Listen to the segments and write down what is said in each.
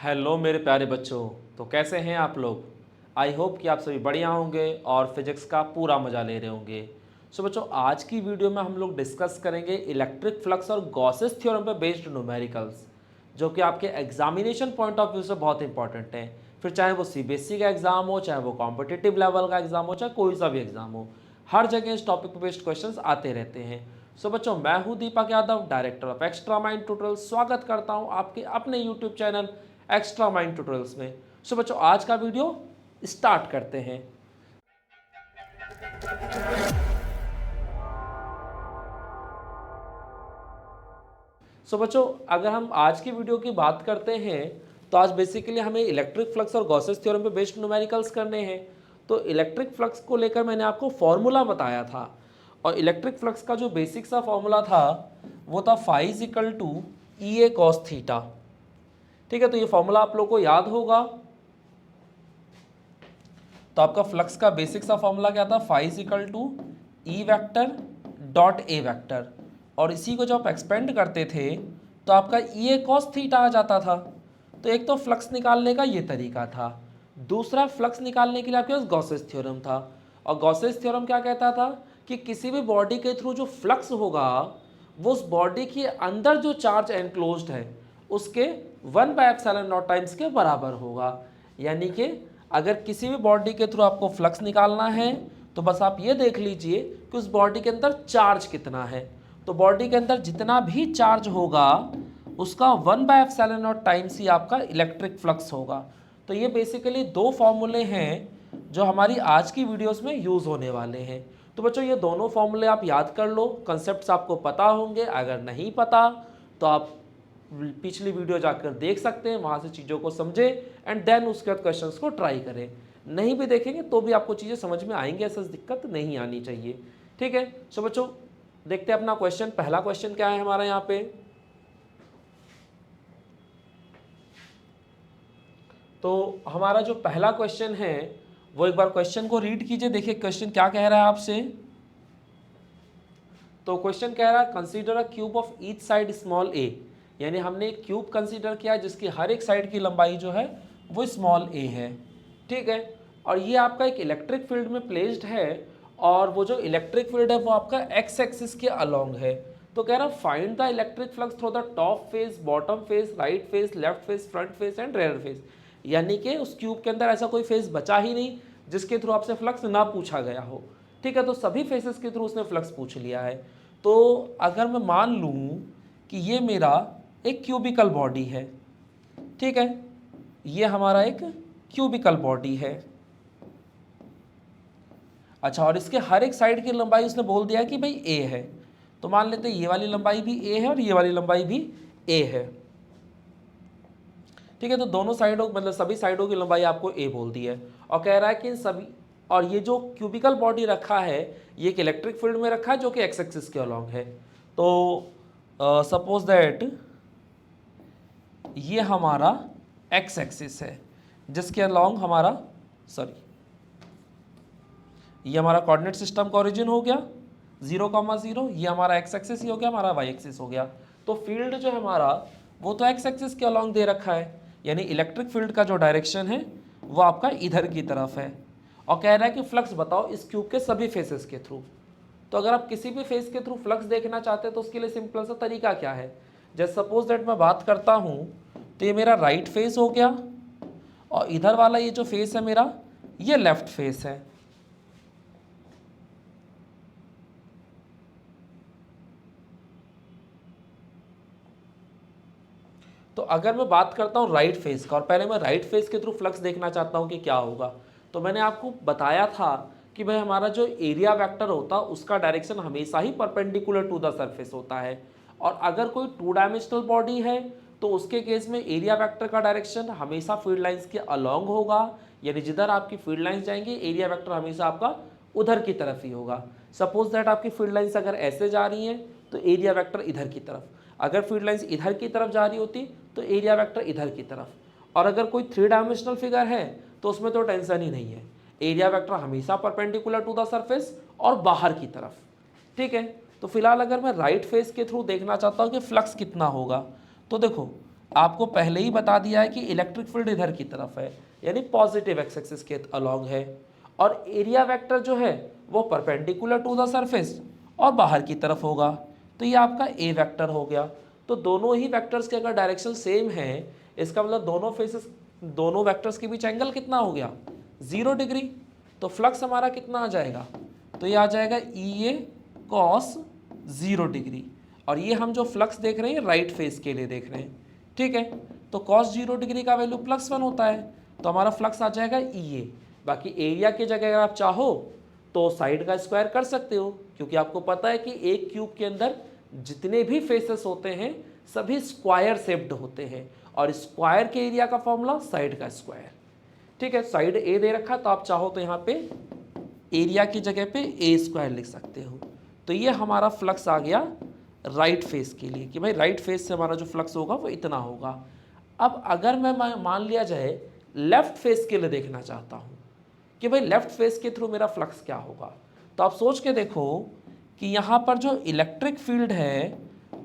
Hello मेरे प्यारे बच्चों। तो कैसे हैं आप लोग। आई होप कि आप सभी बढ़िया होंगे और फिजिक्स का पूरा मज़ा ले रहे होंगे। सो बच्चों, आज की वीडियो में हम लोग डिस्कस करेंगे इलेक्ट्रिक फ्लक्स और गॉसेस थ्योरम पे बेस्ड न्यूमेरिकल्स, जो कि आपके एग्जामिनेशन पॉइंट ऑफ व्यू से बहुत इंपॉर्टेंट है। फिर चाहे वो सीबीएसई का एग्जाम हो, चाहे वो कॉम्पिटिटिव लेवल का एग्जाम हो, चाहे कोई सा भी एग्जाम हो, हर जगह इस टॉपिक पे बेस्ड क्वेश्चंस आते रहते हैं। सो बच्चों, मैं हूं Deepak Yadav, director of extra mind tutorials. स्वागत करता हूं आपके अपने YouTube channel extra mind tutorials में। सो बच्चों, आज का वीडियो स्टार्ट करते हैं। सो बच्चों, अगर हम आज की वीडियो की बात करते हैं तो आज बेसिकली हमें इलेक्ट्रिक फ्लक्स और गॉसेस थ्योरम पे बेस्ड न्यूमेरिकल्स करने हैं। तो इलेक्ट्रिक फ्लक्स को लेकर मैंने आपको फॉर्मूला बताया था, और इलेक्ट्रिक फ्लक्स का जो बेसिक सा फॉर्मूला था वो था phi is equal to E A cos theta. ठीक है, तो ये फॉर्मूला आप लोग को याद होगा। तो आपका फ्लक्स का बेसिक सा फॉर्मूला क्या था, phi is equal to E vector dot A vector, और इसी को जब आप एक्सपेंड करते थे तो आपका ई ए कॉस थीटा आ जाता था। तो एक तो फ्लक्स निकालने का ये तरीका था, दूसरा फ्लक्स निकालने के लिए आपके पास गॉसेस थ्योरम था। और गॉसेस थ्योरम क्या कहता था कि किसी भी बॉडी के थ्रू जो फ्लक्स होगा वो उस बॉडी के अंदर जो चार्ज एनक्लोज्ड है उसके 1/ε0 टाइम्स के बराबर होगा। यानी कि अगर किसी भी बॉडी के थ्रू आपको फ्लक्स निकालना है तो बस आप ये देख लीजिए कि उस बॉडी के अंदर चार्ज कितना है। तो बॉडी के अंदर जितना भी चार्ज होगा उसका 1/ε0 टाइम्स ही आपका इलेक्ट्रिक फ्लक्स होगा। तो ये बेसिकली दो फॉर्मूले हैं जो हमारी आज की वीडियोस में यूज़ होने वाले हैं। तो बच्चों, ये दोनों फॉर्मूले आप याद कर लो, कंसेप्ट्स आपको पता होंगे। अगर नहीं पता तो आप पिछली वीडियो जाकर देख सकते हैं, वहाँ से चीज़ों को समझे एंड देन उसके बाद क्वेश्चंस को ट्राई करें। नहीं भी देखेंगे तो भी आपको चीज़ें समझ में आएंगी, ऐसा दिक्कत नहीं आनी चाहिए। ठीक है। सो बच्चों, देखते हैं अपना क्वेश्चन। पहला क्वेश्चन क्या है हमारा यहाँ पे। तो हमारा जो पहला क्वेश्चन है वो एक बार क्वेश्चन को रीड कीजिए, देखिए क्वेश्चन क्या कह रहा है आपसे। तो क्वेश्चन कह रहा है consider a cube of each side small a, यानी हमने एक क्यूब कंसीडर किया जिसकी हर एक साइड की लंबाई जो है वो स्मॉल ए है। ठीक है, और ये आपका एक इलेक्ट्रिक फील्ड में प्लेस्ड है, और वो जो इलेक्ट्रिक फील्ड है वो आपका एक्स एक्सिस के अलोंग है। तो कह रहा find the electric flux through the top face, bottom face, right face, left face, front face and rear face. यानी कि उस क्यूब के अंदर ऐसा कोई फेस बचा ही नहीं जिसके थ्रू आपसे फ्लक्स ना पूछा गया हो। ठीक है, तो सभी फेसेस के थ्रू उसने फ्लक्स पूछ लिया है। तो अगर मैं मान लूँ कि ये मेरा एक क्यूबिकल बॉडी है, ठीक है, ये हमारा एक क्यूबिकल बॉडी है। अच्छा, और इसके हर एक साइड की लंबाई उसने बोल दिया कि भाई ए है। तो मान लेते हैं ये वाली लंबाई भी ए है और ये वाली लंबाई भी ए है। ठीक है, तो दोनों साइडों मतलब सभी साइडों की लंबाई आपको ए बोल दी है, और कह रहा है कि इन सभी, और ये जो क्यूबिकल बॉडी रखा है ये एक इलेक्ट्रिक फील्ड में रखा है जो कि एक्स एक्सिस के अलोंग है। तो सपोज दैट ये हमारा एक्स एक्सिस है जिसके अलोंग हमारा, सॉरी, ये हमारा कोऑर्डिनेट सिस्टम का ओरिजिन हो गया 0,0, ये हमारा एक्स एक्सिस ही हो गया, हमारा वाई एक्सिस हो गया। तो फील्ड जो है हमारा वो तो एक्स एक्सिस के अलोंग दे रखा है, यानी इलेक्ट्रिक फील्ड का जो डायरेक्शन है वो आपका इधर की तरफ है। और कह रहा है कि फ्लक्स बताओ इस क्यूब के सभी फेसेस के थ्रू। तो अगर आप किसी भी फेस के थ्रू फ्लक्स देखना चाहते हैं तो उसके लिए सिंपल सा तरीका क्या है, जैसे सपोज दैट मैं बात करता हूँ तो ये मेरा राइट फेस हो गया, और इधर वाला ये जो फेस है मेरा ये लेफ्ट फेस है। तो अगर मैं बात करता हूँ राइट फेस का, और पहले मैं राइट फेस के थ्रू फ्लक्स देखना चाहता हूँ कि क्या होगा, तो मैंने आपको बताया था कि भाई हमारा जो एरिया वेक्टर होता है उसका डायरेक्शन हमेशा ही परपेंडिकुलर टू द सरफेस होता है। और अगर कोई टू डायमेंशनल बॉडी है तो उसके केस में एरिया वेक्टर का डायरेक्शन हमेशा फील्ड लाइंस के अलोंग होगा, यानी जिधर आपकी फील्ड लाइंस जाएंगी एरिया वेक्टर हमेशा आपका उधर की तरफ ही होगा। सपोज दैट आपकी फील्ड लाइंस अगर ऐसे जा रही हैं तो एरिया वेक्टर इधर की तरफ, अगर फील्ड लाइंस इधर की तरफ जा रही होती तो एरिया वेक्टर इधर की तरफ। और अगर कोई थ्री डायमेंशनल फिगर है तो उसमें तो टेंशन ही नहीं है, एरिया वेक्टर हमेशा परपेंडिकुलर टू द सरफेस और बाहर की तरफ। ठीक है, तो फिलहाल अगर मैं राइट फेस के थ्रू देखना चाहता हूँ कि फ्लक्स कितना होगा, तो देखो आपको पहले ही बता दिया है कि इलेक्ट्रिक फील्ड इधर की तरफ है, यानी पॉजिटिव एक्स एक्सिस के अलोंग है, और एरिया वेक्टर जो है वो परपेंडिकुलर टू द सरफेस और बाहर की तरफ होगा, तो ये आपका ए वेक्टर हो गया। तो दोनों ही वेक्टर्स के अगर डायरेक्शन सेम है, इसका मतलब दोनों फेसेस, दोनों वेक्टर्स के बीच एंगल कितना हो गया, 0 डिग्री। तो फ्लक्स हमारा कितना आ जाएगा, तो ये आ जाएगा ई ए कॉस 0 डिग्री, और ये हम जो फ्लक्स देख रहे हैं राइट फेस के लिए देख रहे हैं, ठीक है। तो कॉस 0 डिग्री का वैल्यू +1 होता है, तो हमारा फ्लक्स आ जाएगा ई ए। बाकी एरिया की जगह अगर आप चाहो तो साइड का स्क्वायर कर सकते हो, क्योंकि आपको पता है कि एक क्यूब के अंदर जितने भी फेसेस होते हैं सभी स्क्वायर शेप्ड होते हैं, और स्क्वायर के एरिया का फॉर्मूला साइड का स्क्वायर, ठीक है। साइड ए दे रखा, तो आप चाहो तो यहाँ पे एरिया की जगह पे ए स्क्वायर लिख सकते हो। तो ये हमारा फ्लक्स आ गया राइट फेस के लिए, कि भाई राइट फेस से हमारा जो फ्लक्स होगा वो इतना होगा। अब अगर मैं मान लिया जाए लेफ्ट फेस के लिए देखना चाहता हूँ कि भाई लेफ्ट फेस के थ्रू मेरा फ्लक्स क्या होगा, तो आप सोच के देखो कि यहाँ पर जो इलेक्ट्रिक फील्ड है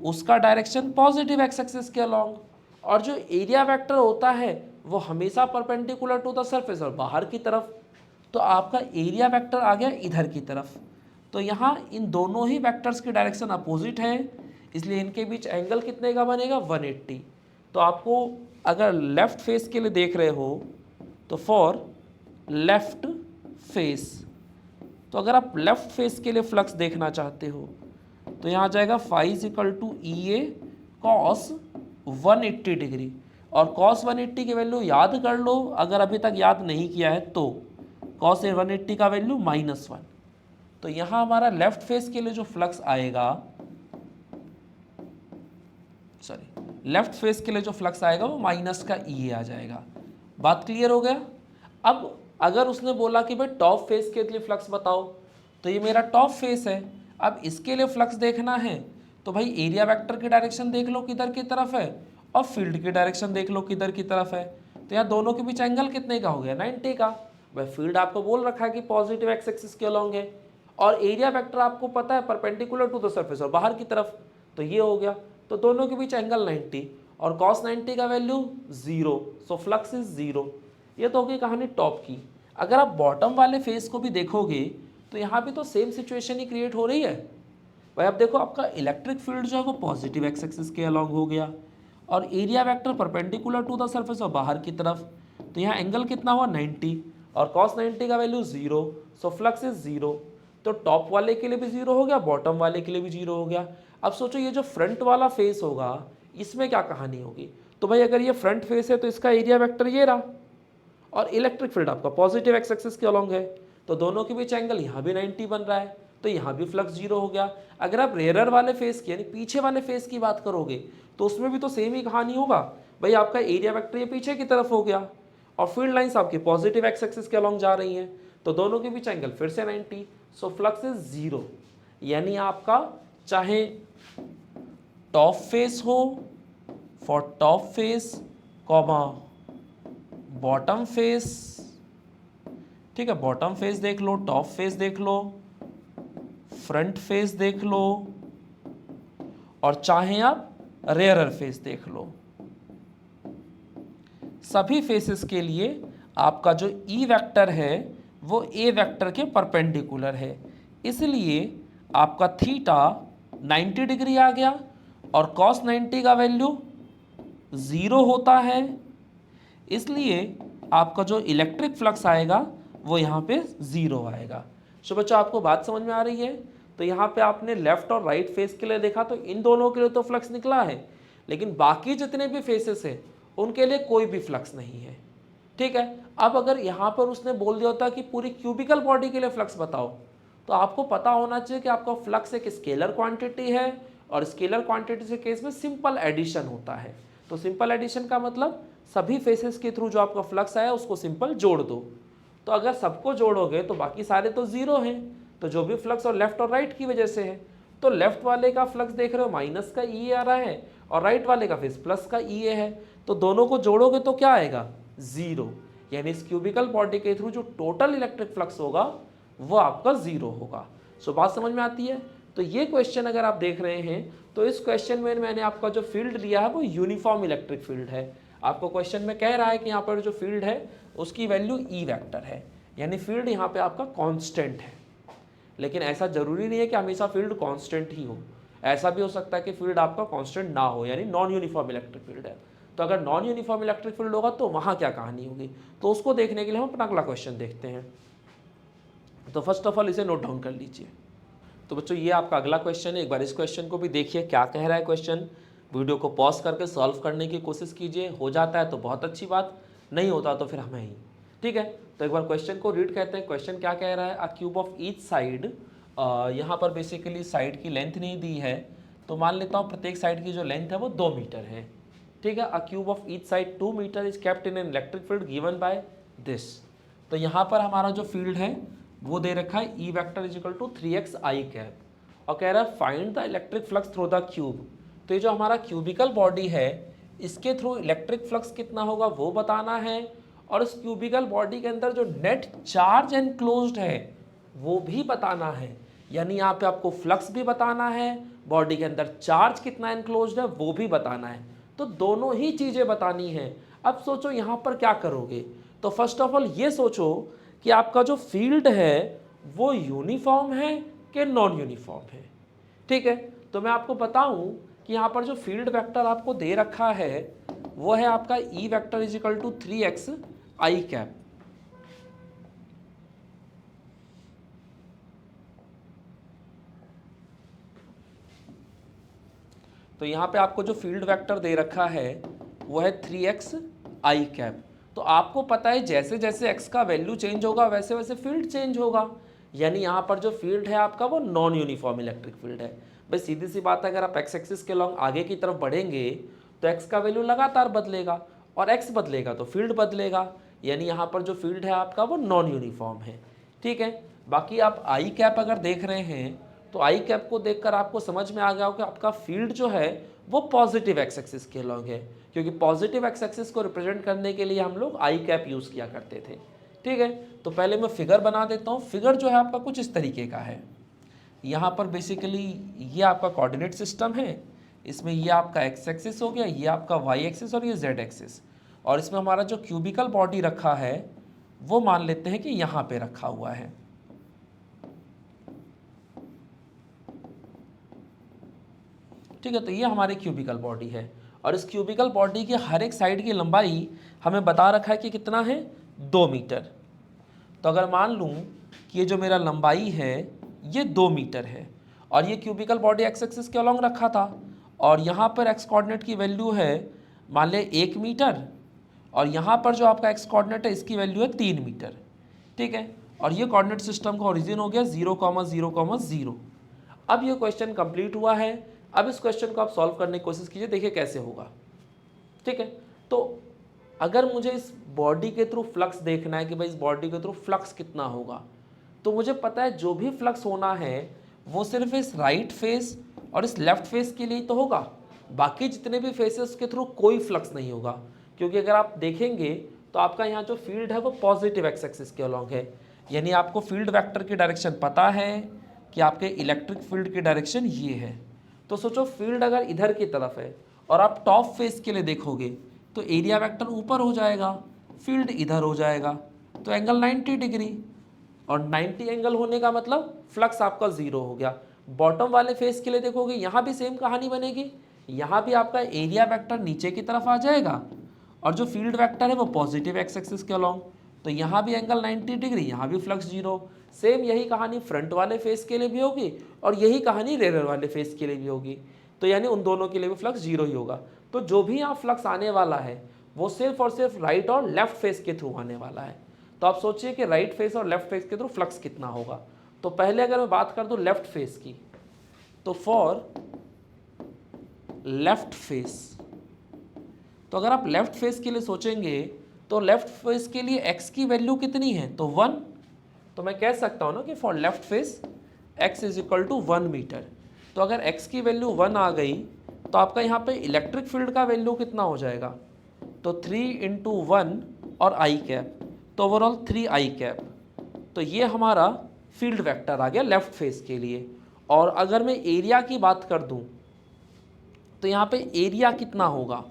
उसका डायरेक्शन पॉजिटिव एक्स एक्सिस के अलोंग, और जो एरिया वेक्टर होता है वो हमेशा परपेंडिकुलर टू द सरफेस और बाहर की तरफ, तो आपका एरिया वेक्टर आ गया इधर की तरफ। तो यहाँ इन दोनों ही वेक्टर्स की डायरेक्शन अपोजिट है, इसलिए इनके बीच एंगल कितने का बनेगा, 180। तो आपको अगर लेफ्ट फेस के लिए देख रहे हो तो फॉर लेफ्ट फेस, तो अगर आप लेफ्ट फेस के लिए फ्लक्स देखना चाहते हो तो यहाँ आ जाएगा phi = E A cos 180 degree, और कॉस 180 की वैल्यू याद कर लो अगर अभी तक याद नहीं किया है तो, कॉस 180 का वैल्यू -1। तो यहाँ हमारा लेफ्ट फेस के लिए जो फ्लक्स आएगा, लेफ्ट फेस के लिए जो फ्लक्स आएगा वो माइनस का ई आ जाएगा। बात क्लियर हो गया। अब अगर उसने बोला कि भाई टॉप फेस के लिए फ्लक्स बताओ, तो ये मेरा टॉप फेस है, अब इसके लिए फ्लक्स देखना है तो भाई एरिया वेक्टर की डायरेक्शन देख लो किधर की तरफ है, और फील्ड की डायरेक्शन देख लो किधर की तरफ है। तो यहाँ दोनों के बीच एंगल कितने का हो गया, 90 का। भाई फील्ड आपको बोल रखा है कि पॉजिटिव एक्स एक्सिस के अलोंग है, और एरिया वेक्टर आपको पता है परपेंडिकुलर टू द सरफेस और बाहर की तरफ, तो ये हो गया। तो दोनों के बीच एंगल 90 और cos 90 का वैल्यू 0, सो फ्लक्स इज 0। ये तो होगी कहानी टॉप की। अगर आप बॉटम वाले फेस को भी देखोगे तो यहाँ भी तो सेम सिचुएशन ही क्रिएट हो रही है। भाई अब देखो आपका इलेक्ट्रिक फील्ड जो है वो पॉजिटिव एक्स एक्सिस के अलोंग हो गया, और area vector perpendicular to the surface और बाहर की तरफ, तो यहाँ एंगल कितना हुआ 90, और cos 90 का वैल्यू 0, सो फ्लक्स इज 0। तो टॉप वाले के लिए भी 0 हो गया, बॉटम वाले के लिए भी 0 हो गया। अब सोचो ये जो फ्रंट वाला फेस होगा इसमें क्या कहानी होगी, तो भाई अगर ये फ्रंट फेस है तो इसका एरिया वेक्टर ये रहा, और इलेक्ट्रिक फील्ड आपका पॉजिटिव एक्स एक्सिस के अलोंग है, तो दोनों के बीच एंगल यहाँ भी 90 बन रहा है, तो यहाँ भी फ्लक्स 0 हो गया। अगर आप रेयरर वाले फेस की यानी पीछे वाले फेस की बात करोगे तो उसमें भी तो सेम ही कहानी होगा। भाई आपका एरिया वेक्टर ये पीछे की तरफ हो गया, और फील्ड लाइंस आपकी पॉजिटिव एक्स एक्सिस के अलोंग जा रही हैं, तो दोनों के बीच एंगल फिर से 90, सो फ्लक्स इज 0। यानी आपका चाहे टॉप फेस हो, for top face comma bottom face, ठीक है, बॉटम फेस देख लो, टॉप फेस देख लो, फ्रंट फेस देख लो, और चाहे आप रेयरर फेस देख लो, सभी फेसेस के लिए आपका जो ई वेक्टर है वो ए वेक्टर के परपेंडिकुलर है, इसलिए आपका थीटा 90 डिग्री आ गया, और cos 90 का वैल्यू 0 होता है, इसलिए आपका जो इलेक्ट्रिक फ्लक्स आएगा वो यहाँ पे 0 आएगा। सो बच्चों आपको बात समझ में आ रही है। तो यहाँ पे आपने लेफ्ट और राइट फेस के लिए देखा, तो इन दोनों के लिए तो फ्लक्स निकला है, लेकिन बाकी जितने भी फेसेस हैं उनके लिए कोई भी फ्लक्स नहीं है, ठीक है। अब अगर यहाँ पर उसने बोल दिया होता कि पूरी क्यूबिकल बॉडी के लिए फ्लक्स बताओ, तो आपको पता होना चाहिए कि आपका फ्लक्स एक स्केलर क्वांटिटी है, और स्केलर क्वांटिटी के केस में सिंपल एडिशन होता है। तो सिंपल एडिशन का मतलब सभी फेसेस के थ्रू जो आपका फ्लक्स आया उसको सिंपल जोड़ दो। तो अगर सबको जोड़ोगे तो बाकी सारे तो 0 हैं, तो जो भी फ्लक्स और लेफ्ट और राइट की वजह से है, तो लेफ्ट वाले का फ्लक्स देख रहे हो माइनस का ई आ रहा है, और राइट वाले का फेस प्लस का ई है, तो दोनों को जोड़ोगे तो क्या आएगा 0। यानी इस क्यूबिकल बॉडी के थ्रू जो टोटल इलेक्ट्रिक फ्लक्स होगा वो आपका 0 होगा। सो बात समझ में आती है। तो ये क्वेश्चन अगर आप देख रहे हैं तो इस क्वेश्चन में मैंने आपका जो फील्ड लिया है वो यूनिफॉर्म इलेक्ट्रिक फील्ड है। आपको क्वेश्चन में कह रहा है कि यहाँ पर जो फील्ड है उसकी वैल्यू ई वेक्टर है, यानी फील्ड यहाँ पे आपका कांस्टेंट है। लेकिन ऐसा जरूरी नहीं है कि हमेशा फील्ड कांस्टेंट ही हो, ऐसा भी हो सकता है कि फील्ड आपका कांस्टेंट ना हो, यानी नॉन यूनिफॉर्म इलेक्ट्रिक फील्ड है। तो अगर नॉन यूनिफॉर्म इलेक्ट्रिक फील्ड होगा तो वहाँ क्या कहानी होगी, तो उसको देखने के लिए हम अपना अगला क्वेश्चन देखते हैं। तो फर्स्ट ऑफ ऑल इसे नोट डाउन कर लीजिए। तो बच्चों ये आपका अगला क्वेश्चन है, एक बार इस क्वेश्चन को भी देखिए क्या कह रहा है क्वेश्चन। वीडियो को पॉज करके सॉल्व करने की कोशिश कीजिए, हो जाता है तो बहुत अच्छी बात, नहीं होता तो फिर हमें ही, ठीक है। तो एक बार क्वेश्चन को रीड करते हैं। क्वेश्चन क्या कह रहा है, a cube of each side, यहाँ पर बेसिकली साइड की लेंथ नहीं दी है, तो मान लेता हूँ प्रत्येक साइड की जो लेंथ है वो 2 मीटर है, ठीक है। A cube of each side 2 metre is kept in an electric field given by this. तो यहाँ पर हमारा जो फील्ड है वो दे रखा है E vector is equal to 3x I cap, और कह रहा है find the electric flux through the cube. तो ये जो हमारा क्यूबिकल बॉडी है इसके थ्रू इलेक्ट्रिक फ्लक्स कितना होगा वो बताना है, और इस क्यूबिकल बॉडी के अंदर जो नेट चार्ज एनक्लोज्ड है वो भी बताना है। यानी यहाँ पे आपको फ्लक्स भी बताना है, बॉडी के अंदर चार्ज कितना एनक्लोज्ड है वो भी बताना है, तो दोनों ही चीज़ें बतानी है। अब सोचो यहाँ पर क्या करोगे, तो फर्स्ट ऑफ ऑल ये सोचो कि आपका जो फील्ड है वो यूनिफॉर्म है कि नॉन यूनिफॉर्म है, ठीक है। तो मैं आपको बताऊं कि यहाँ पर जो फील्ड वेक्टर आपको दे रखा है वो है आपका E vector is equal to 3x I cap. तो यहाँ पे आपको जो फील्ड वेक्टर दे रखा है वो है 3x आई कैप। तो आपको पता है जैसे जैसे x का वैल्यू चेंज होगा वैसे वैसे फील्ड चेंज होगा, यानी यहाँ पर जो फील्ड है आपका वो नॉन यूनिफॉर्म इलेक्ट्रिक फील्ड है। भाई सीधी सी बात है, अगर आप x एक्सिस के लॉन्ग आगे की तरफ बढ़ेंगे तो x का वैल्यू लगातार बदलेगा, और x बदलेगा तो फील्ड बदलेगा, यानी यहाँ पर जो फील्ड है आपका वो नॉन यूनिफॉर्म है, ठीक है। बाकी आप आई कैप अगर देख रहे हैं तो आई कैप को देखकर आपको समझ में आ गया हो कि आपका फील्ड जो है वो पॉजिटिव एक्स एक्सिस के लॉन्ग है, क्योंकि पॉजिटिव एक्स एक्सिस को रिप्रेजेंट करने के लिए हम लोग आई कैप यूज़ किया करते थे, ठीक है। तो पहले मैं फिगर बना देता हूँ। फिगर जो है आपका कुछ इस तरीके का है। यहाँ पर बेसिकली ये आपका कोऑर्डिनेट सिस्टम है, इसमें ये आपका एक्स एक्सिस हो गया, ये आपका वाई एक्सिस और ये जेड एक्सिस, और इसमें हमारा जो क्यूबिकल बॉडी रखा है वो मान लेते हैं कि यहाँ पे रखा हुआ है, ठीक है। तो ये हमारी क्यूबिकल बॉडी है, और इस क्यूबिकल बॉडी के हर एक साइड की लंबाई हमें बता रखा है कि कितना है 2 मीटर। तो अगर मान लूँ कि ये जो मेरा लंबाई है ये 2 मीटर है, और ये क्यूबिकल बॉडी एक्स एक्सिस के अलॉन्ग रखा था, और यहाँ पर एक्स कोऑर्डिनेट की वैल्यू है मान ले 1 मीटर, और यहाँ पर जो आपका एक्स कोऑर्डिनेट है इसकी वैल्यू है 3 मीटर, ठीक है। और ये कोऑर्डिनेट सिस्टम का ओरिजिन हो गया 0,0,0। अब ये क्वेश्चन कंप्लीट हुआ है। अब इस क्वेश्चन को आप सॉल्व करने की कोशिश कीजिए, देखिए कैसे होगा, ठीक है। तो अगर मुझे इस बॉडी के थ्रू फ्लक्स देखना है कि भाई इस बॉडी के थ्रू फ्लक्स कितना होगा, तो मुझे पता है जो भी फ्लक्स होना है वो सिर्फ इस राइट फेस और इस लेफ्ट फेस के लिए तो होगा, बाकी जितने भी फेसेस के थ्रू कोई फ्लक्स नहीं होगा, क्योंकि अगर आप देखेंगे तो आपका यहाँ जो फील्ड है वो पॉजिटिव एक्स एक्सिस के अलॉन्ग है, यानी आपको फील्ड वेक्टर की डायरेक्शन पता है कि आपके इलेक्ट्रिक फील्ड की डायरेक्शन ये है। तो सोचो फील्ड अगर इधर की तरफ है और आप टॉप फेस के लिए देखोगे तो एरिया वेक्टर ऊपर हो जाएगा, फील्ड इधर हो जाएगा, तो एंगल 90 डिग्री, और 90 एंगल होने का मतलब फ्लक्स आपका 0 हो गया। बॉटम वाले फेस के लिए देखोगे यहाँ भी सेम कहानी बनेगी, यहाँ भी आपका एरिया वेक्टर नीचे की तरफ आ जाएगा, और जो फील्ड वेक्टर है वो पॉजिटिव एक्स एक्सिस के अलॉन्ग, तो यहाँ भी एंगल 90 डिग्री, यहाँ भी फ्लक्स 0। सेम यही कहानी फ्रंट वाले फेस के लिए भी होगी, और यही कहानी रेयर वाले फेस के लिए भी होगी, तो यानी उन दोनों के लिए भी फ्लक्स 0 ही होगा। तो जो भी यहाँ फ्लक्स आने वाला है वो सिर्फ और सिर्फ राइट और लेफ्ट फेस के थ्रू आने वाला है। तो आप सोचिए कि राइट फेस और लेफ्ट फेस के थ्रू फ्लक्स कितना होगा। तो पहले अगर मैं बात कर दूँ लेफ्ट फेस की, तो फॉर लेफ्ट फेस, तो अगर आप लेफ्ट फेस के लिए सोचेंगे तो लेफ्ट फेस के लिए x की वैल्यू कितनी है, तो 1। तो मैं कह सकता हूँ ना कि for left face x is equal to 1 metre. तो अगर x की वैल्यू 1 आ गई तो आपका यहाँ पे इलेक्ट्रिक फील्ड का वैल्यू कितना हो जाएगा, तो 3 × 1 और आई कैप, तो ओवरऑल 3 आई कैप। तो ये हमारा फील्ड वेक्टर आ गया लेफ्ट फेस के लिए। और अगर मैं एरिया की बात कर दूं तो यहाँ पे एरिया कितना होगा,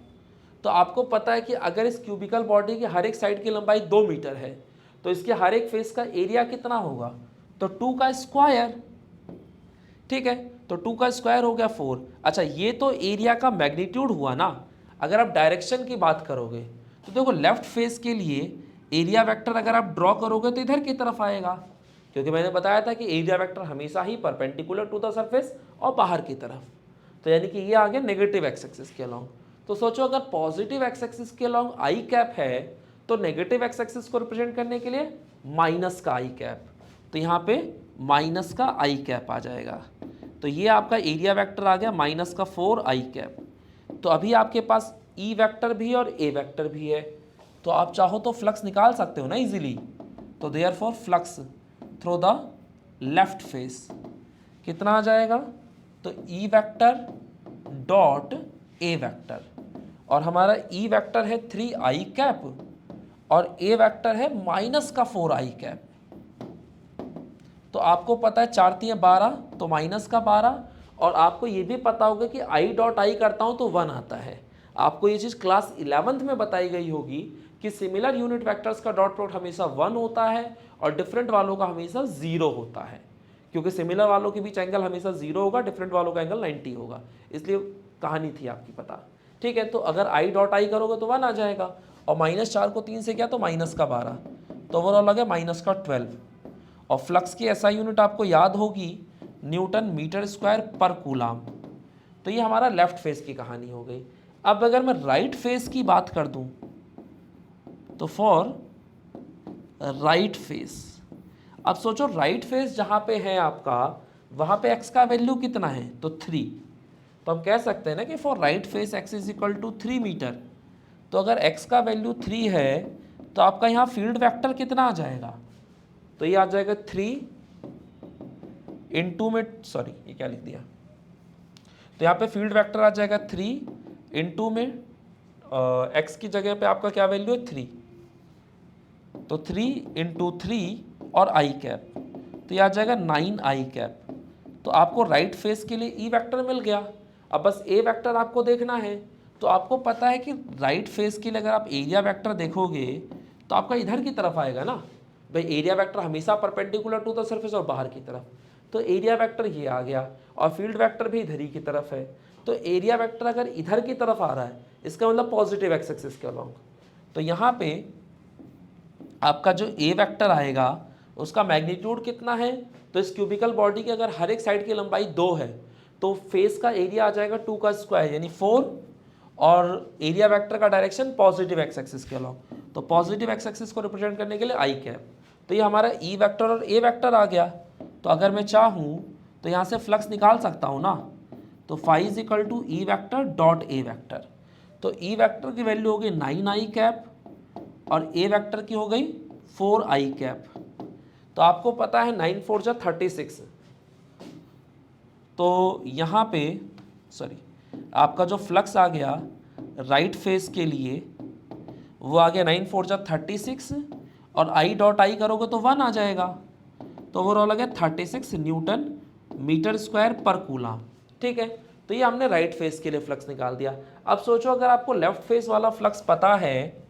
तो आपको पता है कि अगर इस क्यूबिकल बॉडी की हर एक साइड की लंबाई 2 मीटर है तो इसके हर एक फेस का एरिया कितना होगा, तो 2 का स्क्वायर। ठीक है, तो 2 का स्क्वायर हो गया 4। अच्छा, ये तो एरिया का मैग्नीट्यूड हुआ ना। अगर आप डायरेक्शन की बात करोगे तो देखो लेफ्ट फेस के लिए एरिया वेक्टर अगर आप ड्रॉ करोगे तो इधर की तरफ आएगा, क्योंकि मैंने बताया था कि एरिया वेक्टर हमेशा ही परपेंडिकुलर टू द सरफेस और बाहर की तरफ। तो यानी कि ये आ गया नेगेटिव एक्स एक्सिस के अलोंग। तो सोचो अगर पॉजिटिव एक्स एक्सिस के अलोंग आई कैप है तो नेगेटिव एक्स एक्सिस को रिप्रेजेंट करने के लिए माइनस का आई कैप, तो यहाँ पे माइनस का आई कैप आ जाएगा। तो ये आपका एरिया वेक्टर आ गया माइनस का 4 आई कैप। तो अभी आपके पास ई वेक्टर भी और ए वेक्टर भी है, तो आप चाहो तो फ्लक्स निकाल सकते हो ना इजीली। तो therefore flux through the left face कितना आ जाएगा, तो E vector dot A vector, और हमारा ई वेक्टर है 3 आई कैप और ए वेक्टर है माइनस का 4 आई कैप। तो आपको पता है 4 3 12, तो माइनस का 12, और आपको ये भी पता होगा कि आई डॉट आई करता हूँ तो 1 आता है। आपको ये चीज़ क्लास 11th में बताई गई होगी कि सिमिलर यूनिट वेक्टर्स का डॉट प्रोडक्ट हमेशा 1 होता है और डिफरेंट वालों का हमेशा 0 होता है, क्योंकि सिमिलर वालों के बीच एंगल हमेशा 0 होगा, डिफरेंट वालों का एंगल 90 होगा। इसलिए कहानी थी आपकी पता। ठीक है, तो अगर आई डॉट आई करोगे तो 1 आ जाएगा, और -4 को 3 से किया तो माइनस का 12, तो ओवरऑल आ गया माइनस का 12। और फ्लक्स की एसआई यूनिट आपको याद होगी न्यूटन मीटर स्क्वायर पर कूलाम। तो ये हमारा लेफ्ट फेस की कहानी हो गई। अब अगर मैं राइट फेस की बात कर दूं तो फॉर राइट फेस, अब सोचो राइट फेस जहां पे है आपका वहां पे x का वैल्यू कितना है, तो 3। तो हम कह सकते हैं ना कि for right face x is equal to 3 metre. तो अगर x का वैल्यू 3 है तो आपका यहाँ फील्ड वेक्टर कितना आ जाएगा, तो ये आ जाएगा 3 इंटू में, सॉरी ये क्या लिख दिया, तो यहाँ पे फील्ड वेक्टर आ जाएगा 3 इंटू में x की जगह पे आपका क्या वैल्यू है 3, तो 3 इंटू 3 और आई कैप, तो ये आ जाएगा 9 आई कैप। तो आपको राइट फेस के लिए ई वेक्टर मिल गया। अब बस ए वेक्टर आपको देखना है। तो आपको पता है कि राइट फेस के लिए अगर आप एरिया वेक्टर देखोगे तो आपका इधर की तरफ आएगा ना भाई, एरिया वेक्टर हमेशा परपेंडिकुलर टू द सरफेस और बाहर की तरफ, तो एरिया वेक्टर ये आ गया, और फील्ड वेक्टर भी इधर ही की तरफ है। तो एरिया वेक्टर अगर इधर की तरफ आ रहा है इसका मतलब पॉजिटिव एक्स एक्सिस के अलोंग। तो यहाँ पे आपका जो ए वेक्टर आएगा उसका मैग्नीट्यूड कितना है, तो इस क्यूबिकल बॉडी की अगर हर एक साइड की लंबाई 2 है तो फेस का एरिया आ जाएगा 2 का स्क्वायर यानी 4, और एरिया वेक्टर का डायरेक्शन पॉजिटिव एक्स एक्सिस के अलोंग। तो पॉजिटिव एक्स एक्सिस को रिप्रेजेंट करने के लिए आई कैप, तो ये हमारा ई वेक्टर और ए वेक्टर आ गया। तो अगर मैं चाहूँ तो यहाँ से फ्लक्स निकाल सकता हूँ ना, तो phi is equal to E vector dot A vector. तो ई वेक्टर की वैल्यू हो गई 9 आई कैप और ए वेक्टर की हो गई 4 आई कैप। तो आपको पता है 9 4 जा 36, तो यहाँ पे सॉरी आपका जो फ्लक्स आ गया राइट फेस के लिए वो आ गया 9 4 जा 36, और आई डॉट आई करोगे तो 1 आ जाएगा। तो ओवरऑल आ गया 36 न्यूटन मीटर स्क्वायर पर कूलाम। ठीक है, तो ये हमने राइट फेस के लिए फ्लक्स निकाल दिया। अब सोचो अगर आपको लेफ्ट फेस वाला फ्लक्स पता है,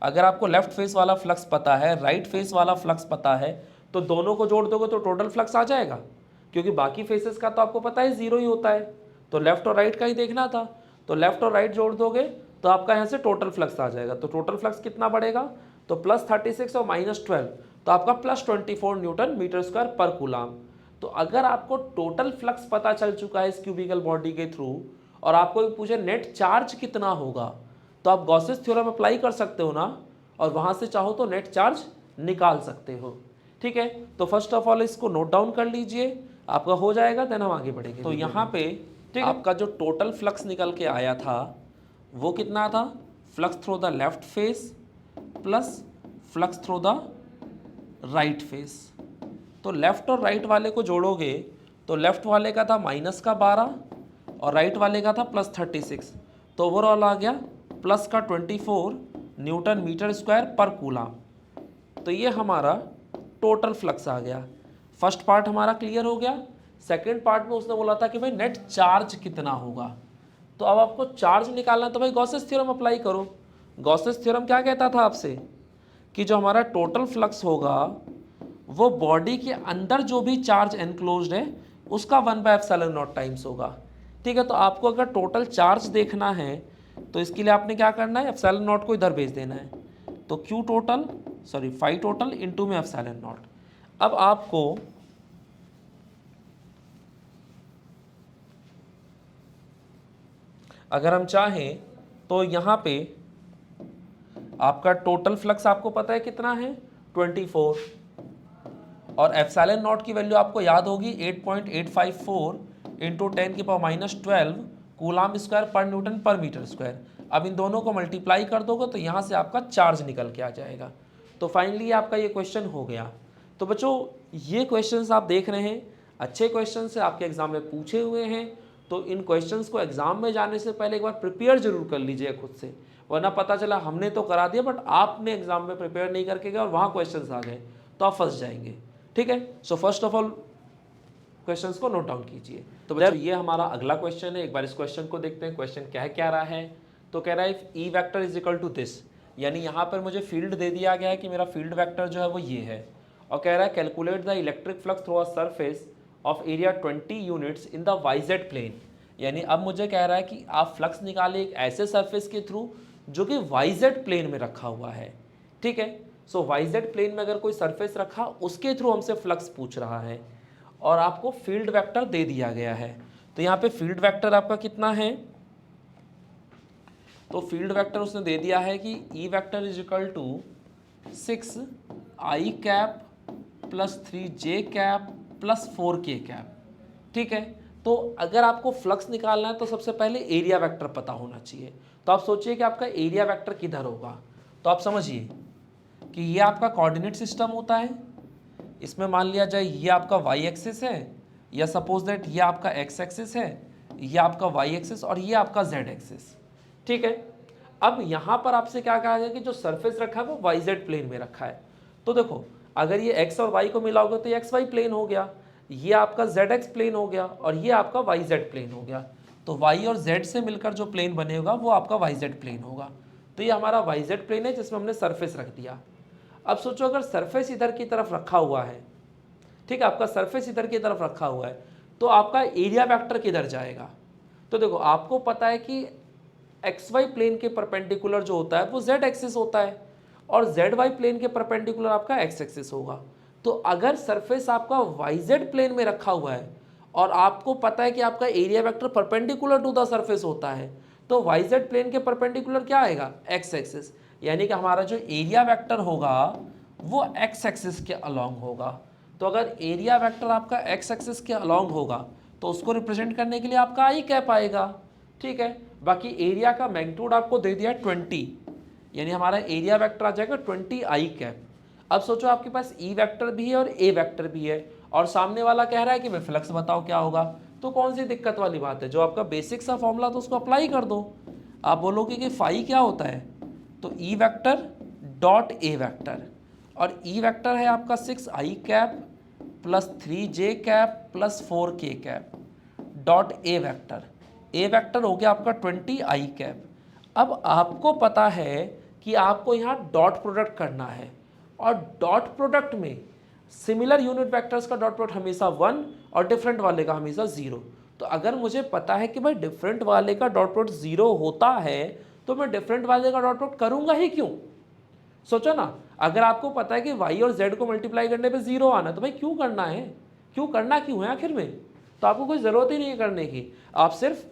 अगर आपको लेफ्ट फेस वाला फ्लक्स पता है, राइट फेस वाला फ्लक्स पता है, तो दोनों को जोड़ दोगे तो टोटल फ्लक्स आ जाएगा, क्योंकि बाकी फेसेस का तो आपको पता है 0 ही होता है, तो लेफ्ट और राइट का ही देखना था। तो लेफ्ट और राइट जोड़ दोगे तो आपका यहाँ से टोटल फ्लक्स आ जाएगा। तो टोटल फ्लक्स कितना बढ़ेगा, तो +36 और -12, तो आपका +24 न्यूटन मीटर स्क्वायर पर कूलाम। तो अगर आपको टोटल फ्लक्स पता चल चुका है इस क्यूबिकल बॉडी के थ्रू, और आपको पूछे नेट चार्ज कितना होगा, तो आप गॉसेस थ्योरम अप्लाई कर सकते हो ना, और वहाँ से चाहो तो नेट चार्ज निकाल सकते हो। ठीक है, तो फर्स्ट ऑफ ऑल इसको नोट डाउन कर लीजिए, आपका हो जाएगा, देन हम आगे बढ़ेंगे। तो यहाँ पे आपका जो टोटल फ्लक्स निकल के आया था वो कितना था, flux through the left face plus flux through the right face. तो लेफ्ट और राइट वाले को जोड़ोगे तो लेफ्ट वाले का था -12 और राइट वाले का था +36, तो ओवरऑल आ गया प्लस का 24 न्यूटन मीटर स्क्वायर पर कूलाम। तो ये हमारा टोटल फ्लक्स आ गया। फर्स्ट पार्ट हमारा क्लियर हो गया। सेकेंड पार्ट में उसने बोला था कि भाई नेट चार्ज कितना होगा, तो अब आपको चार्ज निकालना है तो भाई गॉसेस थ्योरम अप्लाई करो। गॉसेस थ्योरम क्या कहता था आपसे कि जो हमारा टोटल फ्लक्स होगा वो बॉडी के अंदर जो भी चार्ज एनक्लोज्ड है उसका 1/ε0 टाइम्स होगा। ठीक है, तो आपको अगर टोटल चार्ज देखना है तो इसके लिए आपने क्या करना है, ε0 को इधर भेज देना है, तो Q total phi total into में ε0। अब आपको अगर हम चाहें तो यहाँ पे आपका टोटल फ्लक्स आपको पता है कितना है 24, और ε0 की वैल्यू आपको याद होगी 8.854 इंटू 10⁻12 कूलाम स्क्वायर पर न्यूटन पर मीटर स्क्वायर। अब इन दोनों को मल्टीप्लाई कर दोगे तो यहाँ से आपका चार्ज निकल के आ जाएगा। तो फाइनली आपका ये क्वेश्चन हो गया। तो बच्चों ये क्वेश्चंस आप देख रहे हैं, अच्छे क्वेश्चन से आपके एग्जाम में पूछे हुए हैं, तो इन क्वेश्चंस को एग्जाम में जाने से पहले एक बार प्रिपेयर जरूर कर लीजिए खुद से, वरना पता चला हमने तो करा दिया बट आपने एग्जाम में प्रिपेयर नहीं करके गए और वहाँ क्वेश्चंस आ गए तो आप फंस जाएंगे। ठीक है, so first of all questions को नोट डाउन कीजिए। तो बच्चों ये हमारा अगला क्वेश्चन है, एक बार इस क्वेश्चन को देखते हैं। क्वेश्चन क्या रहा है, तो कह रहा है if E vector is equal to this, यानी यहाँ पर मुझे फील्ड दे दिया गया है कि मेरा फील्ड वेक्टर जो है वो ये है, और कह रहा है calculate the electric flux through a surface of area 20 units in the Y Z plane. यानी अब मुझे कह रहा है कि आप फ्लक्स निकालें एक ऐसे सरफेस के थ्रू जो कि वाईजेड प्लेन में रखा हुआ है। ठीक है, सो वाईजेड प्लेन में अगर कोई सरफेस रखा उसके थ्रू हमसे फ्लक्स पूछ रहा है और आपको फील्ड वेक्टर दे दिया गया है। तो यहाँ पे फील्ड वेक्टर आपका कितना है, तो फील्ड वेक्टर उसने दे दिया है कि E vector is equal to 6i cap plus 3j cap plus 4k cap. ठीक है, तो अगर आपको फ्लक्स निकालना है तो सबसे पहले एरिया वेक्टर पता होना चाहिए। तो आप सोचिए कि आपका एरिया वेक्टर किधर होगा, तो आप समझिए कि ये आपका कोऑर्डिनेट सिस्टम होता है, इसमें मान लिया जाए ये आपका वाई एक्सिस है, या सपोज दैट ये आपका एक्स एक्सिस है, ये आपका वाई एक्सिस और ये आपका जेड एक्सिस। ठीक है, अब यहाँ पर आपसे क्या कहा गया कि जो सरफेस रखा है वो वाई जेड प्लेन में रखा है। तो देखो अगर ये एक्स और वाई को मिलाओगे तो ये एक्स वाई प्लेन हो गया, ये आपका जेड एक्स प्लेन हो गया और ये आपका वाई जेड प्लेन हो गया। तो वाई और जेड से मिलकर जो प्लेन बनेगा वो आपका वाई जेड प्लेन होगा। तो ये हमारा वाई जेड प्लेन है जिसमें हमने सरफेस रख दिया। अब सोचो अगर सरफेस इधर की तरफ रखा हुआ है, ठीक है, आपका सरफेस इधर की तरफ रखा हुआ है, तो आपका एरिया वेक्टर किधर जाएगा। तो देखो आपको पता है कि एक्स वाई प्लेन के परपेंडिकुलर जो होता है वो जेड एक्सिस होता है और जेड वाई प्लेन के परपेंडिकुलर आपका एक्स एक्सिस होगा। तो अगर सरफेस आपका वाई जेड प्लेन में रखा हुआ है और आपको पता है कि आपका area vector perpendicular to the surface होता है, तो वाई जेड प्लेन के परपेंडिकुलर क्या आएगा, एक्स एक्सिस, यानी कि हमारा जो एरिया वेक्टर होगा वो एक्स एक्सिस के अलोंग होगा। तो अगर एरिया वेक्टर आपका एक्स एक्सिस के अलोंग होगा तो उसको रिप्रेजेंट करने के लिए आपका आई कैप आएगा। ठीक है, बाकी एरिया का मैग्नीट्यूड आपको दे दिया 20, यानी हमारा एरिया वेक्टर आ जाएगा 20 आई कैप। अब सोचो आपके पास ई वेक्टर भी है और ए वेक्टर भी है और सामने वाला कह रहा है कि मैं फ्लक्स बताओ क्या होगा, तो कौन सी दिक्कत वाली बात है, जो आपका बेसिक सा फॉर्मूला तो उसको अप्लाई कर दो। आप बोलोगे कि फाई क्या होता है, तो E vector dot A vector, और ई वेक्टर है आपका 6i cap plus 3j cap plus 4k cap dot A vector. A vector हो गया आपका 20i कैप। अब आपको पता है कि आपको यहाँ डॉट प्रोडक्ट करना है और डॉट प्रोडक्ट में सिमिलर यूनिट वेक्टर्स का डॉट प्रोडक्ट हमेशा 1 और डिफरेंट वाले का हमेशा 0। तो अगर मुझे पता है कि भाई डिफरेंट वाले का डॉट प्रोडक्ट 0 होता है तो मैं डिफरेंट वाले का डॉट प्रोडक्ट करूंगा ही क्यों। सोचो ना, अगर आपको पता है कि y और z को मल्टीप्लाई करने पे 0 आना, तो भाई क्यों करना है, क्यों है आखिर में। तो आपको कोई ज़रूरत ही नहीं है करने की, आप सिर्फ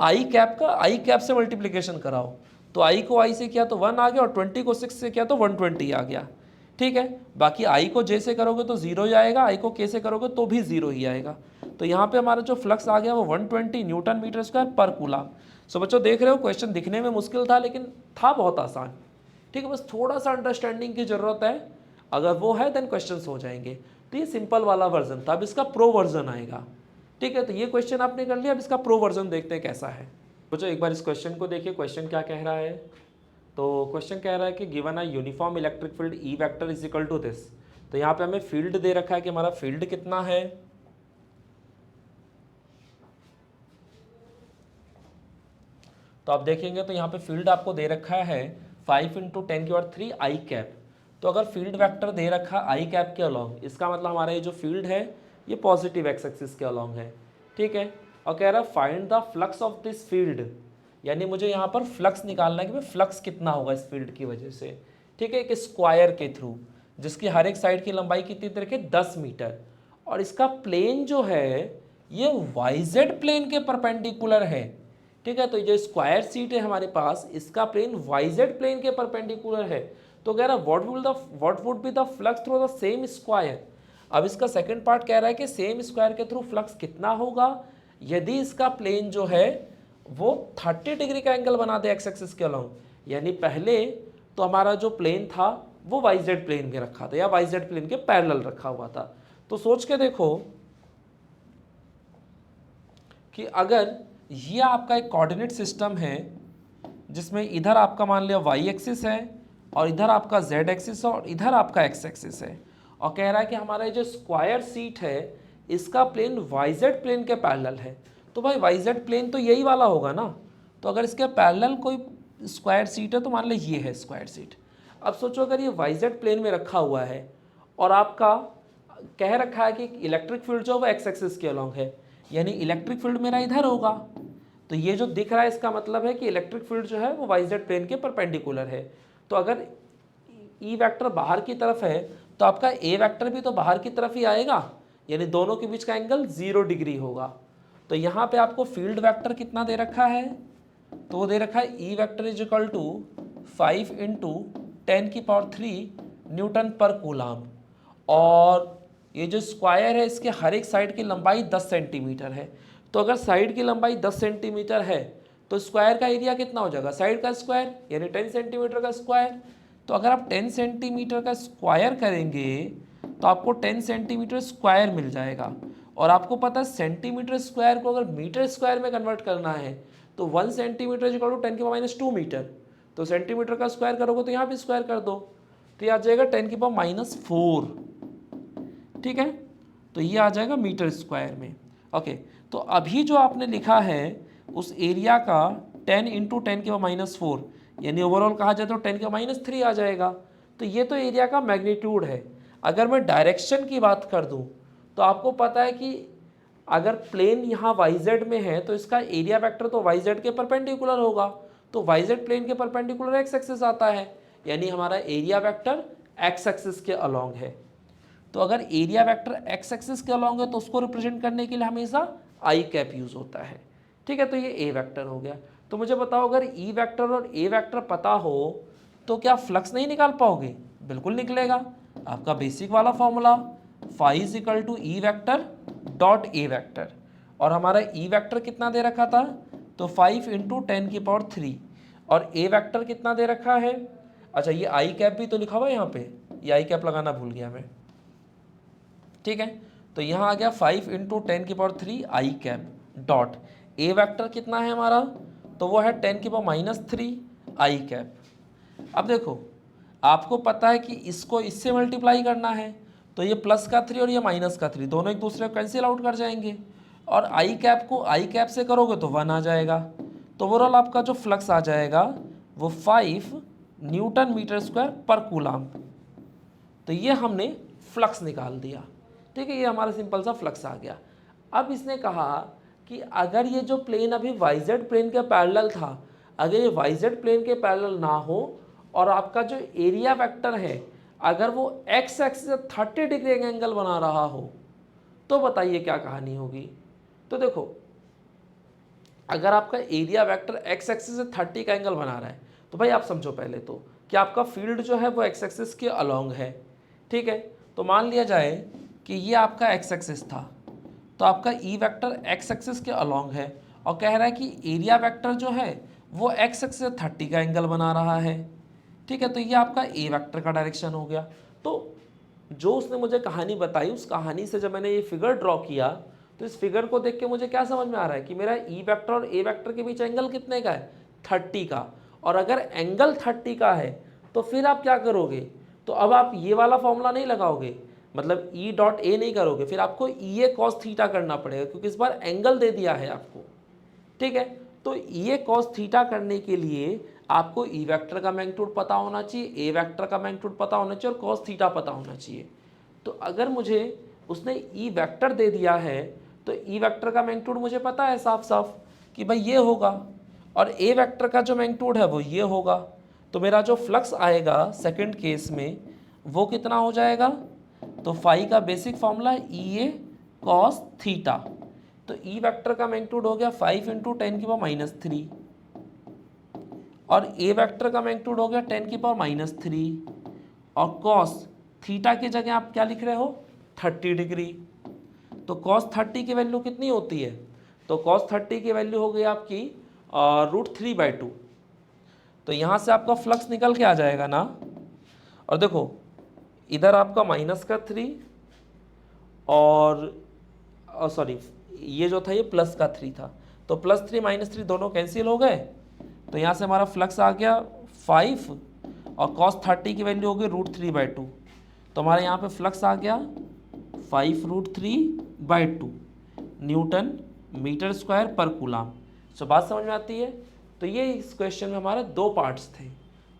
i कैप का i कैप से मल्टीप्लिकेशन कराओ। तो i को i से किया तो 1 आ गया और 20 को 6 से किया तो 120 आ गया। ठीक है, बाकी i को j से करोगे तो 0 ही आएगा, i को k से करोगे तो भी 0 ही आएगा। तो यहाँ पे हमारा जो फ्लक्स आ गया वो 120 न्यूटन मीटर स्क्वायर पर कूलम। सो बच्चों देख रहे हो क्वेश्चन दिखने में मुश्किल था लेकिन था बहुत आसान। ठीक है, बस थोड़ा सा अंडरस्टैंडिंग की ज़रूरत है, अगर वो है देन क्वेश्चंस हो जाएंगे। तो ये सिंपल वाला वर्जन था, अब इसका प्रो वर्जन आएगा। ठीक है, तो ये क्वेश्चन आपने कर लिया, अब इसका प्रो वर्जन देखते हैं कैसा है। बच्चों एक बार इस क्वेश्चन को देखिए, क्वेश्चन क्या कह रहा है। तो क्वेश्चन कह रहा है कि given a uniform electric field E vector is equal to this. तो यहाँ पे हमें फील्ड दे रखा है कि हमारा फील्ड कितना है, तो आप देखेंगे तो यहाँ पे फील्ड आपको दे रखा है 5 × 10⁻³ आई कैप। तो अगर फील्ड वेक्टर दे रखा आई कैप के अलॉन्ग, इसका मतलब हमारा ये जो फील्ड है ये पॉजिटिव एक्स एक्सिस के अलॉन्ग है, ठीक है। और कह रहा है find the flux of this field, यानी मुझे यहाँ पर फ्लक्स निकालना है कि भाई फ्लक्स कितना होगा इस फील्ड की वजह से, ठीक है, एक स्क्वायर के थ्रू जिसकी हर एक साइड की लंबाई कितनी दे रखी है 10 मीटर, और इसका प्लेन जो है ये वाईजेड प्लेन के परपेंडिकुलर है, ठीक है। तो जो स्क्वायर सीट है हमारे पास, इसका प्लेन वाईजेड प्लेन के परपेंडिकुलर है। तो कह रहा है what would be the flux through the same square. अब इसका सेकंड पार्ट कह रहा है कि सेम स्क्वायर के थ्रू फ्लक्स कितना होगा यदि इसका प्लेन जो है वो 30 डिग्री का एंगल बना दे एक्स एक्सिस के अलॉन्ग, यानी पहले तो हमारा जो प्लेन था वो वाईजेड प्लेन में रखा था या वाईजेड प्लेन के पैरेलल रखा हुआ था। तो सोच के देखो कि अगर ये आपका एक कोऑर्डिनेट सिस्टम है जिसमें इधर आपका मान लिया वाई एक्सिस है और इधर आपका जेड एक्सिस है और इधर आपका एक्स एक्सिस है, और कह रहा है कि हमारा जो स्क्वायर सीट है इसका प्लेन वाईजेड प्लेन के पैरेलल है। तो भाई वाईजेड प्लेन तो यही वाला होगा ना, तो अगर इसके पैरेलल कोई स्क्वायर सीट है तो मान लो ये है स्क्वायर सीट। अब सोचो अगर ये वाईजेड प्लेन में रखा हुआ है और आपका कह रखा है कि इलेक्ट्रिक फील्ड जो है वो एक्स एक्सिस के अलॉन्ग है, यानी इलेक्ट्रिक फील्ड मेरा इधर होगा, तो ये जो दिख रहा है इसका मतलब है कि इलेक्ट्रिक फील्ड जो है वो वाईजेड प्लेन के परपेंडिकुलर है। तो अगर ई वेक्टर बाहर की तरफ है तो आपका ए वेक्टर भी तो बाहर की तरफ ही आएगा, यानी दोनों के बीच का एंगल 0 डिग्री होगा। तो यहाँ पे आपको फील्ड वेक्टर कितना दे रखा है, तो वो दे रखा है E vector is equal to 5 × 10⁻³ newton per coulomb, और ये जो स्क्वायर है इसके हर एक साइड की लंबाई 10 सेंटीमीटर है। तो अगर साइड की लंबाई 10 सेंटीमीटर है तो स्क्वायर का एरिया कितना हो जाएगा, साइड का स्क्वायर यानी 10 सेंटीमीटर का स्क्वायर। तो अगर आप 10 सेंटीमीटर का स्क्वायर करेंगे तो आपको 10 सेंटीमीटर स्क्वायर मिल जाएगा, और आपको पता है सेंटीमीटर स्क्वायर को अगर मीटर स्क्वायर में कन्वर्ट करना है तो 1 centimetre is equal to 10⁻² metre. तो सेंटीमीटर का स्क्वायर करोगे तो यहाँ भी स्क्वायर कर दो, तो ये आ जाएगा 10⁻⁴, ठीक है। तो ये आ जाएगा मीटर स्क्वायर में, ओके। तो अभी जो आपने लिखा है उस एरिया का 10 × 10⁻⁴, यानी ओवरऑल कहा जाए तो 10⁻³ आ जाएगा। तो ये तो एरिया का मैग्नीट्यूड है। अगर मैं डायरेक्शन की बात कर दूं तो आपको पता है कि अगर प्लेन यहाँ वाईजेड में है तो इसका एरिया वेक्टर तो वाईजेड के परपेंडिकुलर होगा, तो वाईजेड प्लेन के परपेंडिकुलर एक्स एक्सिस आता है, यानी हमारा एरिया वेक्टर एक्स एक्सिस के अलॉन्ग है। तो अगर एरिया वेक्टर एक्स एक्सिस के अलॉन्ग है तो उसको रिप्रेजेंट करने के लिए हमेशा आई कैप यूज होता है, ठीक है। तो ये ए वेक्टर हो गया। तो मुझे बताओ अगर ई वेक्टर और ए वेक्टर पता हो तो क्या फ्लक्स नहीं निकाल पाओगे, बिल्कुल निकलेगा। आपका बेसिक वाला formula phi is equal to E vector dot A vector, और हमारा ई वेक्टर कितना दे रखा था, तो 5 × 10⁻³ और ए वेक्टर कितना दे रखा है, अच्छा ये आई कैप भी तो लिखा हुआ है यहाँ पे, ये आई कैप लगाना भूल गया मैं, ठीक है। तो यहाँ आ गया 5 × 10⁻³ आई कैप डॉट ए वेक्टर कितना है हमारा, तो वो है 10⁻³ आई कैप। अब देखो आपको पता है कि इसको इससे मल्टीप्लाई करना है, तो ये प्लस का 3 और ये माइनस का 3 दोनों एक दूसरे को कैंसिल आउट कर जाएंगे, और आई कैप को आई कैप से करोगे तो 1 आ जाएगा। तो ओवरऑल आपका जो फ्लक्स आ जाएगा वो 5 न्यूटन मीटर स्क्वायर पर कूलाम। तो ये हमने फ्लक्स निकाल दिया, ठीक है, ये हमारा सिंपल सा फ्लक्स आ गया। अब इसने कहा कि अगर ये जो प्लेन अभी वाईजेड प्लेन के पैरेलल था, अगर ये वाईजेड प्लेन के पैरेलल ना हो और आपका जो एरिया वेक्टर है अगर वो एक्स एक्सिस से 30 डिग्री एंगल बना रहा हो तो बताइए क्या कहानी होगी। तो देखो अगर आपका एरिया वेक्टर एक्स एक्सिस से 30 का एंगल बना रहा है तो भाई आप समझो पहले तो कि आपका फील्ड जो है वो एक्स एक्सिस के अलॉन्ग है, ठीक है। तो मान लिया जाए कि ये आपका एक्स एक्सिस था, तो आपका ई वेक्टर एक्स एक्सिस के अलॉन्ग है और कह रहा है कि एरिया वेक्टर जो है वो एक्स एक्सिस से 30 का एंगल बना रहा है, ठीक है। तो ये आपका ए वेक्टर का डायरेक्शन हो गया। तो जो उसने मुझे कहानी बताई उस कहानी से जब मैंने ये फिगर ड्रॉ किया तो इस फिगर को देख के मुझे क्या समझ में आ रहा है कि मेरा ई वेक्टर और ए वेक्टर के बीच एंगल कितने का है, 30 का। और अगर एंगल 30 का है तो फिर आप क्या करोगे, तो तो अब आप ये वाला फॉर्मूला नहीं लगाओगे, मतलब ई डॉट ए नहीं करोगे, फिर आपको ई ए कॉस थीटा करना पड़ेगा, क्योंकि इस बार एंगल दे दिया है आपको। ठीक है, तो ई ए कॉस थीटा करने के लिए आपको ई वेक्टर का मैग्नीट्यूड पता होना चाहिए, ए वेक्टर का मैग्नीट्यूड पता होना चाहिए और कॉस थीटा पता होना चाहिए। तो अगर मुझे उसने ई वेक्टर दे दिया है तो ई वेक्टर का मैग्नीट्यूड मुझे पता है साफ साफ कि भाई ये होगा, और ए वेक्टर का जो मैग्नीट्यूड है वो ये होगा। तो मेरा जो फ्लक्स आएगा सेकंड केस में वो कितना हो जाएगा, तो फाई का basic formula E A cos theta, तो ई वेक्टर का मैग्नीट्यूड हो गया 5 इंटू 10⁻³ और ए वेक्टर का मैग्नीट्यूड हो गया 10⁻³ और कॉस थीटा की जगह आप क्या लिख रहे हो 30 डिग्री। तो कॉस 30 की वैल्यू कितनी होती है, तो कॉस 30 की वैल्यू हो गई आपकी √3/2। तो यहाँ से आपका फ्लक्स निकल के आ जाएगा ना, और देखो इधर आपका -3 और सॉरी ये जो था ये +3 था, तो +3 -3 दोनों कैंसिल हो गए। तो यहाँ से हमारा फ्लक्स आ गया 5 और cos 30 की वैल्यू हो गई √3/2। तो हमारे यहाँ पे फ्लक्स आ गया 5√3/2 न्यूटन मीटर स्क्वायर पर कूलाम। तो बात समझ में आती है। तो ये इस क्वेश्चन में हमारे दो पार्ट्स थे।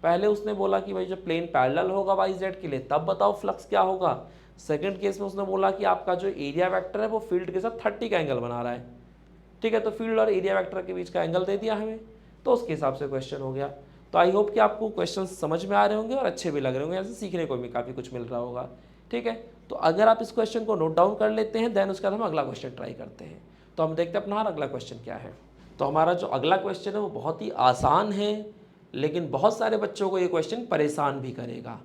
पहले उसने बोला कि भाई जब प्लेन पैरेलल होगा वाई जेड के लिए तब बताओ फ्लक्स क्या होगा। सेकंड केस में उसने बोला कि आपका जो एरिया वेक्टर है वो फील्ड के साथ 30 का एंगल बना रहा है। ठीक है, तो फील्ड और एरिया वेक्टर के बीच का एंगल दे दिया हमें, तो उसके हिसाब से क्वेश्चन हो गया। तो आई होप कि आपको क्वेश्चन समझ में आ रहे होंगे और अच्छे भी लग रहे होंगे, ऐसे सीखने को भी काफ़ी कुछ मिल रहा होगा। ठीक है, तो अगर आप इस क्वेश्चन को नोट डाउन कर लेते हैं देन उसके बाद हम अगला क्वेश्चन ट्राई करते हैं। तो हम देखते हैं अपना अगला क्वेश्चन क्या है। तो हमारा जो अगला क्वेश्चन है वो बहुत ही आसान है, लेकिन बहुत सारे बच्चों को ये क्वेश्चन परेशान भी करेगा।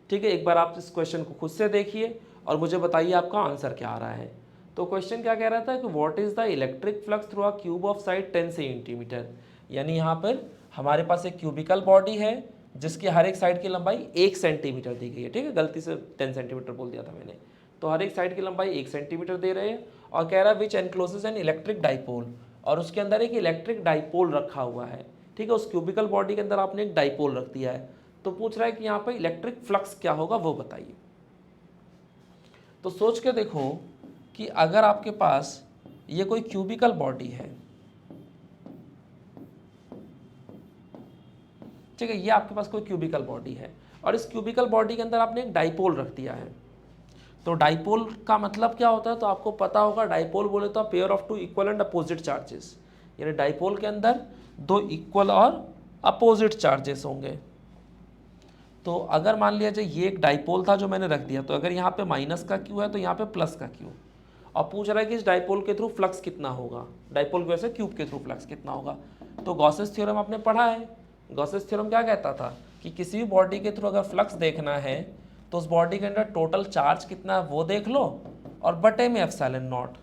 ठीक है, एक बार आप इस क्वेश्चन को खुद से देखिए और मुझे बताइए आपका आंसर क्या आ रहा है। तो क्वेश्चन क्या कह रहा था कि what is the electric flux through a cube of side 10 centimetre. यानी यहाँ पर हमारे पास एक क्यूबिकल बॉडी है जिसकी हर एक साइड की लंबाई 1 सेंटीमीटर दी गई है। ठीक है, गलती से 10 सेंटीमीटर बोल दिया था मैंने। तो हर एक साइड की लंबाई 1 सेंटीमीटर दे रहे हैं और कह रहा है विच एनक्लोजेस एन इलेक्ट्रिक डाइपोल, और उसके अंदर एक इलेक्ट्रिक डाइपोल रखा हुआ है। ठीक है, उस क्यूबिकल बॉडी के अंदर आपने एक डाइपोल रख दिया है। तो पूछ रहा है कि यहाँ पर इलेक्ट्रिक फ्लक्स क्या होगा वो बताइए। तो सोच के देखो कि अगर आपके पास ये कोई क्यूबिकल बॉडी है, ठीक है, ये आपके पास कोई क्यूबिकल बॉडी है और इस क्यूबिकल बॉडी के अंदर आपने एक डाइपोल रख दिया है। तो डाइपोल का मतलब क्या होता है, तो आपको पता होगा डाइपोल बोले तो pair of 2 equal and opposite charges, यानी डाइपोल के अंदर 2 इक्वल और अपोजिट चार्जेस होंगे। तो अगर मान लिया जाए ये एक डाइपोल था जो मैंने रख दिया, तो अगर यहाँ पे माइनस का क्यू है तो यहाँ पे प्लस का क्यू, और पूछ रहा है कि इस डाइपोल के थ्रू फ्लक्स कितना होगा, डाइपोल की वजह से क्यूब के थ्रू फ्लक्स कितना होगा। तो गॉसेस थ्योरम आपने पढ़ा है। गॉसेस थ्योरम क्या कहता था कि किसी भी बॉडी के थ्रू अगर फ्लक्स देखना है तो उस बॉडी के अंदर टोटल चार्ज कितना है वो देख लो और बटे में एप्सिलॉन नॉट।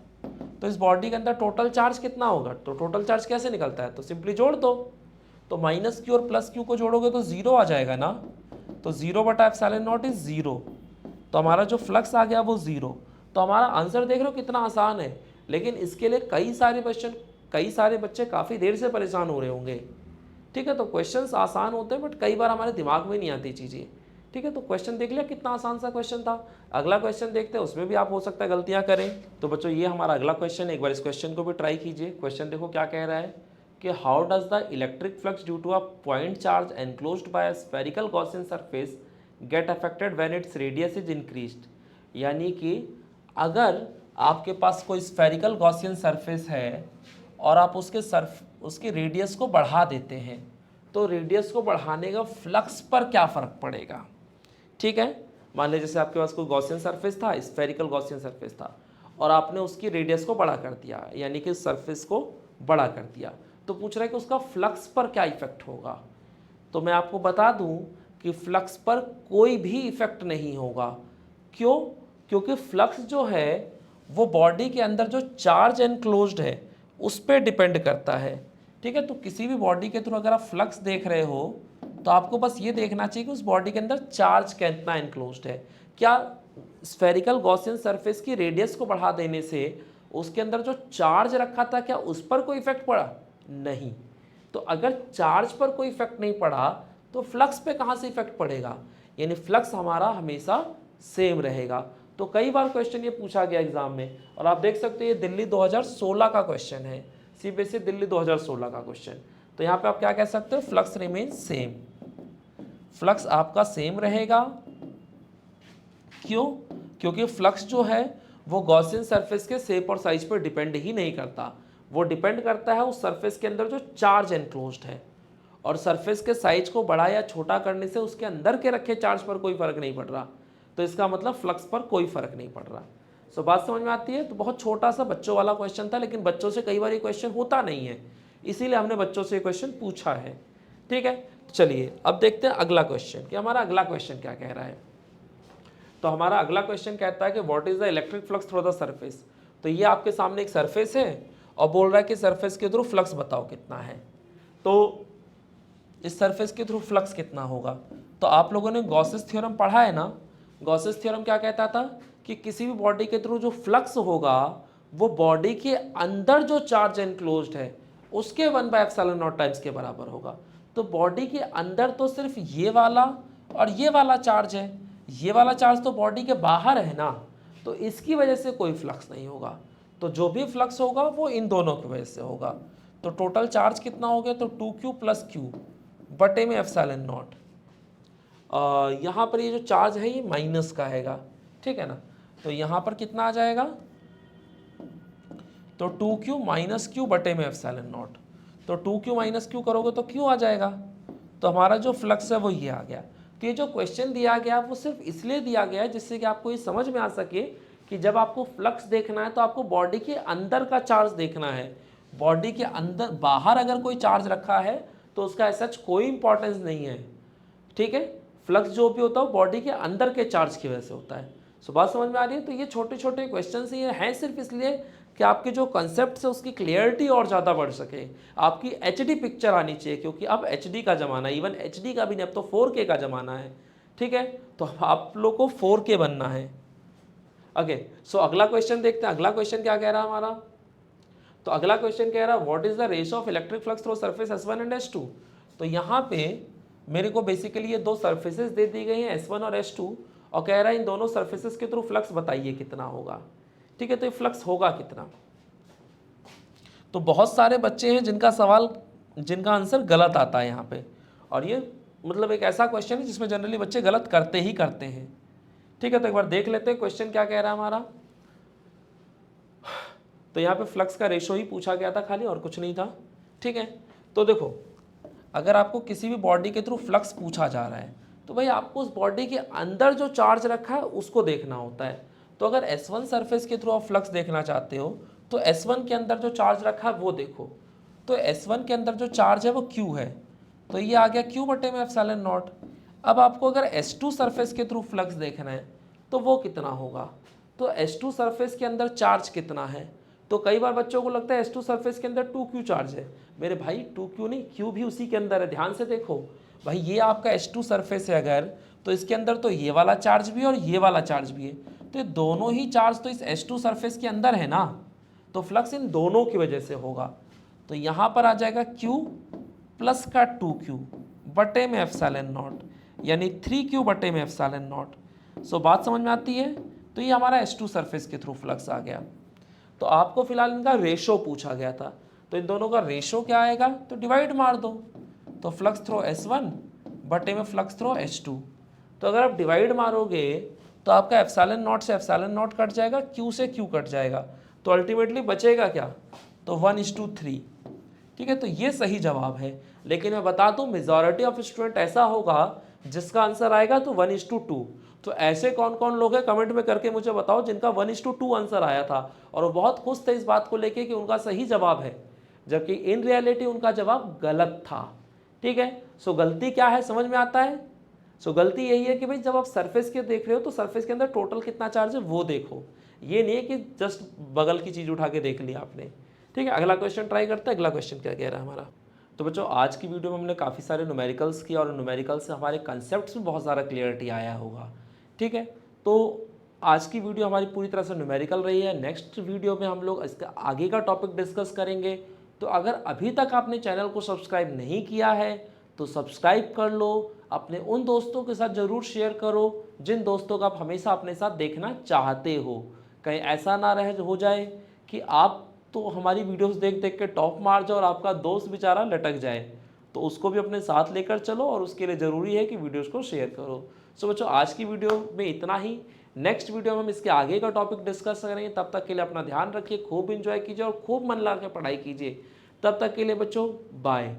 तो इस बॉडी के अंदर टोटल चार्ज कितना होगा, तो टोटल चार्ज कैसे निकलता है, तो सिंपली जोड़ दो। तो माइनस क्यू और प्लस क्यू को जोड़ोगे तो 0 आ जाएगा ना, तो 0/ε0 इज 0। तो हमारा जो फ्लक्स आ गया वो 0। तो हमारा आंसर देख रहे हो कितना आसान है, लेकिन इसके लिए कई सारे बच्चे काफ़ी देर से परेशान हो रहे होंगे। ठीक है, तो क्वेश्चंस आसान होते हैं बट कई बार हमारे दिमाग में नहीं आती चीज़ें। ठीक है, तो क्वेश्चन देख लिया कितना आसान सा क्वेश्चन था। अगला क्वेश्चन देखते हैं, उसमें भी आप हो सकता है गलतियाँ करें। तो बच्चों ये हमारा अगला क्वेश्चन, एक बार इस क्वेश्चन को भी ट्राई कीजिए। क्वेश्चन देखो क्या कह रहा है कि how does the electric flux due to a point charge enclosed by a spherical Gaussian surface get affected when its radius is increased. यानी कि अगर आपके पास कोई स्फेरिकल गॉसियन सरफेस है और आप उसके रेडियस को बढ़ा देते हैं, तो रेडियस को बढ़ाने का फ्लक्स पर क्या फ़र्क पड़ेगा। ठीक है, मान लीजिए जैसे आपके पास कोई गॉसियन सरफेस था, स्फेरिकल गॉसियन सरफेस था, और आपने उसकी रेडियस को बड़ा कर दिया, यानी कि सरफेस को बड़ा कर दिया, तो पूछ रहा है कि उसका फ्लक्स पर क्या इफेक्ट होगा। तो मैं आपको बता दूं कि फ्लक्स पर कोई भी इफेक्ट नहीं होगा। क्यों? क्योंकि फ्लक्स जो है वो बॉडी के अंदर जो चार्ज एनक्लोज्ड है उस पर डिपेंड करता है। ठीक है, तो किसी भी बॉडी के थ्रू अगर आप फ्लक्स देख रहे हो तो आपको बस ये देखना चाहिए कि उस बॉडी के अंदर चार्ज कितना एनक्लोज्ड है। क्या स्फेरिकल गॉसियन सरफेस की रेडियस को बढ़ा देने से उसके अंदर जो चार्ज रखा था क्या उस पर कोई इफेक्ट पड़ा? नहीं। तो अगर चार्ज पर कोई इफेक्ट नहीं पड़ा तो फ्लक्स पे कहाँ से इफेक्ट पड़ेगा? यानी फ्लक्स हमारा हमेशा सेम रहेगा। तो कई बार क्वेश्चन ये पूछा गया एग्जाम में, और आप देख सकते हैं ये दिल्ली 2016 का क्वेश्चन है, सीबीएसई दिल्ली 2016 का क्वेश्चन। तो यहाँ पे आप क्या कह सकते हो, फ्लक्स रिमेन सेम, फ्लक्स आपका सेम रहेगा। क्यों? क्योंकि फ्लक्स जो है वो गॉसियन सरफेस के शेप और साइज पर डिपेंड ही नहीं करता, वो डिपेंड करता है उस सरफेस के अंदर जो चार्ज एनक्लोज्ड है, और सरफेस के साइज को बड़ा या छोटा करने से उसके अंदर के रखे चार्ज पर कोई फर्क नहीं पड़ रहा। तो इसका मतलब फ्लक्स पर कोई फर्क नहीं पड़ रहा। सो बात समझ में आती है? तो बहुत छोटा सा बच्चों वाला क्वेश्चन था, लेकिन बच्चों से कई बार ये क्वेश्चन होता नहीं है, इसीलिए हमने बच्चों से ये क्वेश्चन पूछा है। ठीक है, चलिए अब देखते हैं अगला क्वेश्चन कि हमारा अगला क्वेश्चन क्या कह रहा है। तो हमारा अगला क्वेश्चन कहता है कि what is the electric flux through the surface. तो ये आपके सामने एक सरफेस है और बोल रहा है कि सरफेस के थ्रू फ्लक्स बताओ कितना है। तो इस सरफेस के थ्रू फ्लक्स कितना होगा? तो आप लोगों ने गॉसेस थ्योरम पढ़ा है ना। गॉसेस थ्योरम क्या कहता था कि किसी भी बॉडी के थ्रू जो फ्लक्स होगा वो बॉडी के अंदर जो चार्ज एनक्लोज्ड है उसके 1/ε0 टाइम्स के बराबर होगा। तो बॉडी के अंदर तो सिर्फ ये वाला और ये वाला चार्ज है, ये वाला चार्ज तो बॉडी के बाहर है ना, तो इसकी वजह से कोई फ्लक्स नहीं होगा। तो जो भी फ्लक्स होगा वो इन दोनों की वजह से होगा। तो टोटल चार्ज कितना हो गया? तो 2q + q बटे में ε0। यहाँ पर ये जो चार्ज है ये माइनस का हैगा, ठीक है ना। तो यहाँ पर कितना आ जाएगा? तो 2q - q बटे में ε0। तो 2q - q करोगे तो q आ जाएगा। तो हमारा जो फ्लक्स है वो ये आ गया। तो ये जो क्वेश्चन दिया गया वो सिर्फ इसलिए दिया गया है जिससे कि आपको ये समझ में आ सके कि जब आपको फ्लक्स देखना है तो आपको बॉडी के अंदर का चार्ज देखना है। बॉडी के अंदर, बाहर अगर कोई चार्ज रखा है तो उसका ऐसा कोई इंपॉर्टेंस नहीं है, ठीक है। फ्लक्स जो भी होता है बॉडी के अंदर के चार्ज की वजह से होता है। सो बात समझ में आ रही है? तो ये छोटे छोटे क्वेश्चन ये हैं सिर्फ इसलिए कि आपके जो कंसेप्ट है उसकी क्लियरिटी और ज़्यादा बढ़ सके, आपकी एचडी पिक्चर आनी चाहिए, क्योंकि अब एचडी का ज़माना है, इवन एचडी का भी नहीं, अब तो 4K का ज़माना है, ठीक है। तो आप लोग को 4K बनना है। ओके, सो अगला क्वेश्चन देखते हैं। अगला क्वेश्चन क्या कह रहा है हमारा? तो अगला क्वेश्चन कह रहा है what is the ratio of electric flux through surface S1 and S2। तो यहाँ पे मेरे को बेसिकली ये दो सरफेसेस दे दी गई हैं S1 और S2, और कह रहा है इन दोनों सरफेसेस के थ्रू फ्लक्स बताइए कितना होगा, ठीक है। तो ये फ्लक्स होगा कितना? तो बहुत सारे बच्चे हैं जिनका आंसर गलत आता है यहाँ पे, और ये मतलब एक ऐसा क्वेश्चन है जिसमें जनरली बच्चे गलत करते ही करते हैं, ठीक है। तो एक बार देख लेते हैं क्वेश्चन क्या कह रहा है हमारा। तो यहाँ पे फ्लक्स का रेशो ही पूछा गया था खाली, और कुछ नहीं था, ठीक है। तो देखो, अगर आपको किसी भी बॉडी के थ्रू फ्लक्स पूछा जा रहा है तो भाई आपको उस बॉडी के अंदर जो चार्ज रखा है उसको देखना होता है। तो अगर S1 सरफेस के थ्रू आप फ्लक्स देखना चाहते हो तो S1 के अंदर जो चार्ज रखा है वो देखो। तो S1 के अंदर जो चार्ज है वो Q है, तो ये आ गया Q बटे में ε0। अब आपको अगर S2 सरफेस के थ्रू फ्लक्स देखना है तो वो कितना होगा? तो S2 सरफेस के अंदर चार्ज कितना है? तो कई बार बच्चों को लगता है S2 सरफेस के अंदर 2Q चार्ज है। मेरे भाई 2Q नहीं, Q भी उसी के अंदर है, ध्यान से देखो भाई। ये आपका S2 सरफेस है अगर, तो इसके अंदर तो ये वाला चार्ज भी है और ये वाला चार्ज भी है, तो ये दोनों ही चार्ज तो इस S2 सरफेस के अंदर है ना, तो फ्लक्स इन दोनों की वजह से होगा। तो यहाँ पर आ जाएगा Q प्लस का 2Q बटे में ε0, यानी 3Q बटे में ε0। सो बात समझ में आती है? तो ये हमारा S2 सरफेस के थ्रू फ्लक्स आ गया। तो आपको फिलहाल इनका रेशो पूछा गया था, तो इन दोनों का रेशो क्या आएगा? तो डिवाइड मार दो, तो फ्लक्स थ्रो S1 बटे में फ्लक्स थ्रो S2। तो अगर आप डिवाइड मारोगे तो आपका ε0 से ε0 कट जाएगा, Q से Q कट जाएगा, तो अल्टीमेटली बचेगा क्या? तो 1:3, ठीक है। तो ये सही जवाब है, लेकिन मैं बता दूं मेजॉरिटी ऑफ स्टूडेंट ऐसा होगा जिसका आंसर आएगा तो 1:2। तो ऐसे कौन कौन लोग हैं कमेंट में करके मुझे बताओ जिनका 1:2 आंसर आया था और वो बहुत खुश थे इस बात को लेके कि उनका सही जवाब है, जबकि इन रियलिटी उनका जवाब गलत था, ठीक है। सो गलती क्या है समझ में आता है? सो गलती यही है कि भाई जब आप सरफेस के देख रहे हो तो सरफेस के अंदर टोटल कितना चार्ज है वो देखो, ये नहीं है कि जस्ट बगल की चीज़ उठा के देख लिया आपने, ठीक है। अगला क्वेश्चन ट्राई करते हैं। अगला क्वेश्चन क्या कह रहा है हमारा? तो बच्चों आज की वीडियो में हमने काफ़ी सारे न्यूमेरिकल्स किया और न्यूमेरिकल से हमारे कंसेप्ट्स में बहुत सारा क्लियरिटी आया होगा, ठीक है। तो आज की वीडियो हमारी पूरी तरह से न्यूमेरिकल रही है। नेक्स्ट वीडियो में हम लोग इसका आगे का टॉपिक डिस्कस करेंगे। तो अगर अभी तक आपने चैनल को सब्सक्राइब नहीं किया है तो सब्सक्राइब कर लो, अपने उन दोस्तों के साथ ज़रूर शेयर करो जिन दोस्तों का आप हमेशा अपने साथ देखना चाहते हो। कहीं ऐसा ना रह हो जाए कि आप तो हमारी वीडियोस देख देख के टॉप मार जाओ और आपका दोस्त बेचारा लटक जाए। तो उसको भी अपने साथ लेकर चलो और उसके लिए ज़रूरी है कि वीडियोस को शेयर करो। सो बच्चों, आज की वीडियो में इतना ही। नेक्स्ट वीडियो में हम इसके आगे का टॉपिक डिस्कस करेंगे। तब तक के लिए अपना ध्यान रखिए, खूब इंजॉय कीजिए और खूब मन लगा के पढ़ाई कीजिए। तब तक के लिए बच्चों, बाय।